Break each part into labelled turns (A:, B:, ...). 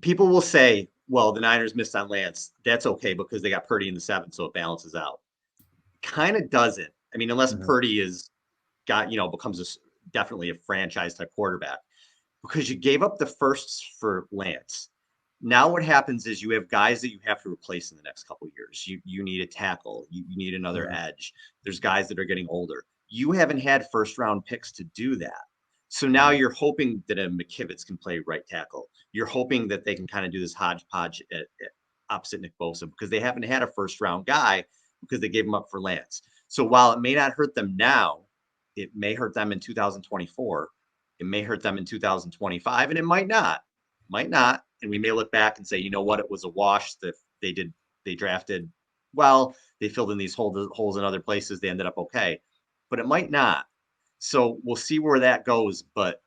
A: People will say, well, the Niners missed on Lance. That's okay because they got Purdy in the seventh, so it balances out. Kind of doesn't. I mean, unless
B: Mhm.
A: Purdy becomes definitely a franchise type quarterback, because you gave up the firsts for Lance. Now what happens is you have guys that you have to replace in the next couple of years. You need a tackle. You need another
B: Mhm.
A: edge. There's guys that are getting older. You haven't had first round picks to do that. So now
B: Mhm.
A: you're hoping that a McKivitz can play right tackle. You're hoping that they can kind of do this hodgepodge at opposite Nick Bosa because they haven't had a first round guy because they gave him up for Lance. So while it may not hurt them now, it may hurt them in 2024. It may hurt them in 2025, and it might not. Might not. And we may look back and say, you know what, it was a wash that they drafted well, they filled in these holes in other places, they ended up okay. But it might not. So we'll see where that goes. But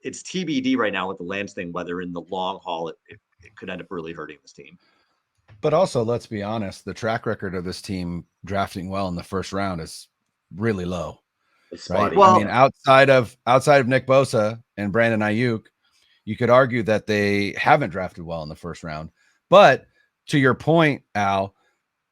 A: it's TBD right now with the Lance thing, whether in the long haul it could end up really hurting this team.
B: But also, let's be honest, the track record of this team drafting well in the first round is really low,
A: It's
B: right?
A: spotty.
B: I mean,
A: Well,
B: outside of Nick Bosa and Brandon Ayuk, you could argue that they haven't drafted well in the first round. But to your point, Al,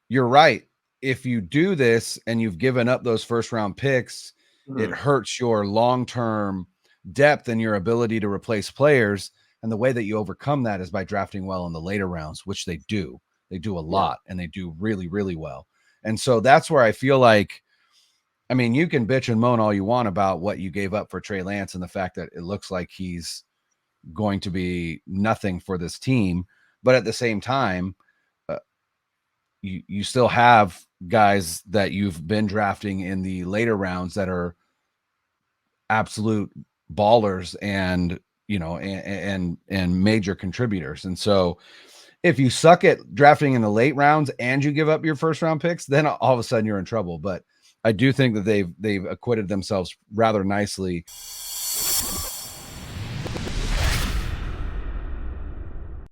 B: you're right. If you do this and you've given up those first round picks, it
A: hmm,
B: hurts your long term depth and your ability to replace players. And the way that you overcome that is by drafting well in the later rounds, which they do. They do a
A: yeah.
B: lot and they do really, really well. And so that's where I feel like, I mean, you can bitch and moan all you want about what you gave up for Trey Lance and the fact that it looks like he's going to be nothing for this team. But at the same time, uh, you still have guys that you've been drafting in the later rounds that are absolute ballers and and major contributors. And so if you suck at drafting in the late rounds and you give up your first round picks, then all of a sudden you're in trouble. But I do think that they've acquitted themselves rather nicely